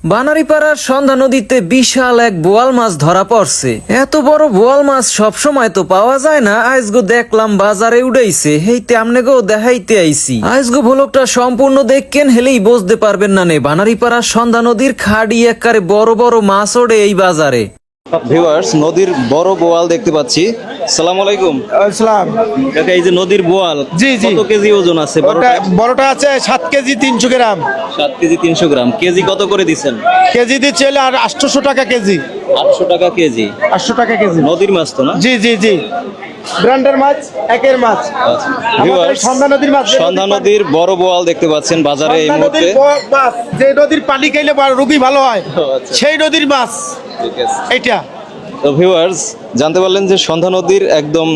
বানারীপাড়ার সন্ধ্যা নদীতে বিশাল এক বোয়াল মাছ ধরা পড়ছে। এত বড় বোয়াল মাছ সব সময় তো পাওয়া যায় না। আজগো দেখলাম বাজারে উড়াইছে, হেইতে আমনে গো দেখাইতে আইছি। আজগো ভ্লগটা সম্পূর্ণ দেখকেন, হেলেই বুঝতে পারবেন না নে বানারীপাড়ার সন্ধ্যা নদীর খাড়ি একবারে বড় বড় মাছ ওড়ে এই বাজারে। ভিউয়ার্স, নদীর বড় বোয়াল দেখতে পাচ্ছি। আসসালামু আলাইকুম। আসসালাম। কাকা, এই যে নদীর বোয়াল, জি, জি। কত কেজি ওজন আছে? বড়টা আছে 7 কেজি 300 গ্রাম। 7 কেজি 300 গ্রাম। কেজি কত করে দিচ্ছেন? কেজি দিচ্ছে হলে আর 800 টাকা কেজি। 800 টাকা কেজি। 800 টাকা কেজি। নদীর মাছ তো না? জি জি জি, ব্র্যান্ডের মাছ, একের মাছ। ভিউয়ার্স, সন্ধ্যা নদীর মাছ, সন্ধ্যা নদীর বড় বোয়াল দেখতে পাচ্ছেন বাজারে এই সন্ধ্যা মুহূর্তে। নদীর মাছ, যে নদীর পানি খাইলে রোগী ভালো হয়, আচ্ছা। সেই নদীর মাছ ঠিক আছে। এইটা। তো ভিউয়ার্স, জানতে পারলেন যে সন্ধ্যা নদীর একদম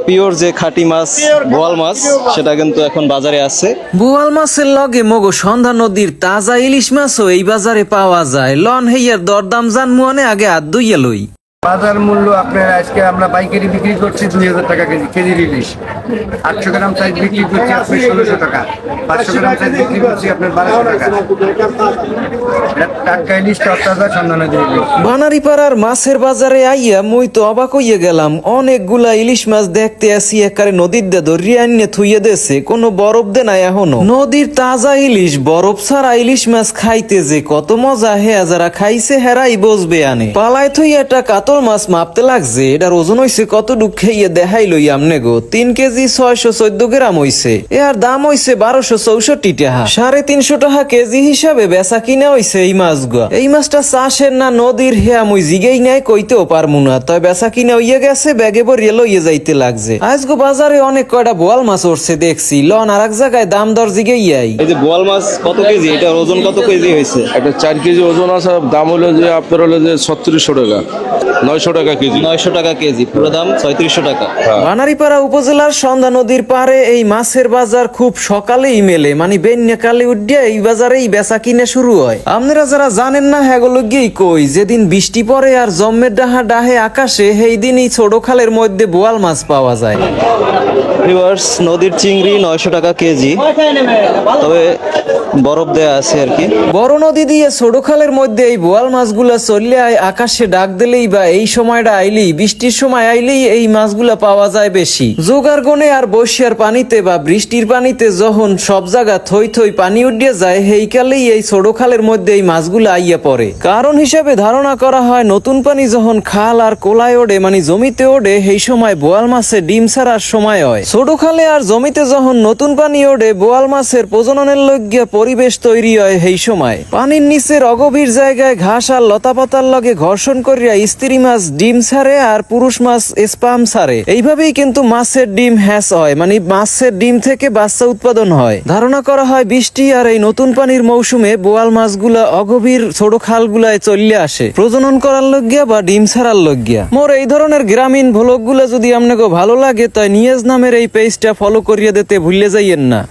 পিওর যে খাঁটি মাছ বোয়াল মাছ, সেটা কিন্তু এখন বাজারে আছে। বোয়াল মাছের লগে মগো সন্ধ্যা নদীর তাজা ইলিশ মাছও এই বাজারে পাওয়া যায়। লন হেইয়ার দরদাম জানমু আগে হাত ধুইয়া লই। বাজার মূল্য আপনার আজকে আমরা পাইকারি বিক্রি করছি 2000 টাকা কেজি। কেজির ইলিশ 800 গ্রাম সাইজ বিক্রি করছি আপনার 1600 টাকা। 500 গ্রাম সাইজ বিক্রি করছি আপনার 1200 টাকা। টাটকা ইলিশ, তরতাজা সন্ধ্যা নদীর ইলিশ। বানারীপাড়ার মাছের বাজারে আইয়া মুই তো অবাক হইয়া গেলাম। অনেকগুলা ইলিশ মাছ দেখতে আসি একারে নদীর দে ধরিয়া আনিয়ে থুইয়ে দেছে, কোনো বরফ দে নাই এখনো। নদীর তাজা ইলিশ, বরফ ছাড়া ইলিশ মাছ খাইতে যে কত মজা, হেয়া যারা খাইছে হেরাই বসবে আনে। পালায় থইয়া একটা কাতল মাছ মাপতে লাগছে, এটার ওজন হইছে কত দুঃখে ইয়ে দেখাই লই আমনে গো। 3 কেজি 614 গ্রাম হইছে। এর দাম হইছে 1264 টাকা। 350 টাকা কেজি হিসাবে বেচা কিনা হইছে এই মাছ গো। এই মাছটা চাষের না নদীর, হেয়া মুই জিগেই নাই কইতেও পারমু না। তয় বেচা কিনা হইয়া গেছে, ব্যাগে ভরিয়ে লইয়ে যাইতে লাগছে। আজগো বাজারে অনেক কয়টা বোয়াল মাছ উঠছে দেখছি। লন আর এক জায়গায় দাম দর জিগেই আই। এই যে বোয়াল মাছ কত কেজি? এটার ওজন কত কেজি হইছে? একটা 4 কেজি ওজন আছে। দাম হলো যে আপনার হলো যে 3600 টাকা, 900 টাকা কেজি। 900 টাকা কেজি, পুরো দাম 3600 টাকা। বানারীপাড়া উপজেলার সন্ধ্যা নদীর পারে এই মাছের বাজার খুব সকালেই মেলে, মানে বেন্যাকালে উঠিয়া এই বাজারেই বেচা কিনে শুরু হয়। আপনারা যারা জানেন না হেগুলো গিয়েই কই, যেদিন বৃষ্টি পড়ে আর জম্মের ডাহা ডাহে আকাশে, সেই দিনই ছোট খালের মধ্যে বোয়াল মাছ পাওয়া যায়। ভিউয়ার্স, নদীর চিংড়ি 900 টাকা কেজি, তবে বরফ দেয়া আছে আর কি। বড় নদী দিয়ে ছোট খালের মধ্যে এই বোয়াল মাছগুলা চললে আকাশে ডাক দিলেই বা এই সময়টা আইলেই, বৃষ্টির সময় আইলেই এই মাছগুলা পাওয়া যায় বেশি। জোগার গনে আর বর্ষার পানিতে বা বৃষ্টির পানিতে যখন সব জায়গা থই থই পানি উঠিয়ে যায়, সেইকালেই এই ছোট খালের মধ্যে এই মাছগুলা আইয়া পড়ে। কারণ হিসাবে ধারণা করা হয়, নতুন পানি যখন খাল আর কোলায় ওঠে, মানে জমিতে ওঠে, সেই সময় বোয়াল মাছের ডিম ছাড়ার সময় হয়। ছোট খালে আর জমিতে যখন নতুন পানি ওঠে, বোয়াল মাছের প্রজননের লগ্যা পরিবেশ তৈরি হয়। সেই সময় পানির নিচের অগভীর জায়গায় ঘাস আর লতা পাতার লগে ঘর্ষণ করিয়া স্ত্রী মাছ ডিম ছাড়ে আর পুরুষ মাছ স্পাম ছাড়ে। এইভাবেই কিন্তু মাছের ডিম হ্যাস হয়, মানে মাছের ডিম থেকে বাচ্চা উৎপাদন হয়। ধারণা করা হয় বৃষ্টি আর এই নতুন পানির মৌসুমে বোয়াল মাছগুলা অগভীর ছোট খালগুলায় চলে আসে প্রজনন করার লগ্যা বা ডিম ছাড়ার লগ্যা। মোর এই ধরনের গ্রামীণ ভ্লগগুলা যদি আপনাকে ভালো লাগে, তাই নিয়াজ নামের এই পেজটা ফলো করিয়ে দিতে ভুলে যাইয়েন না।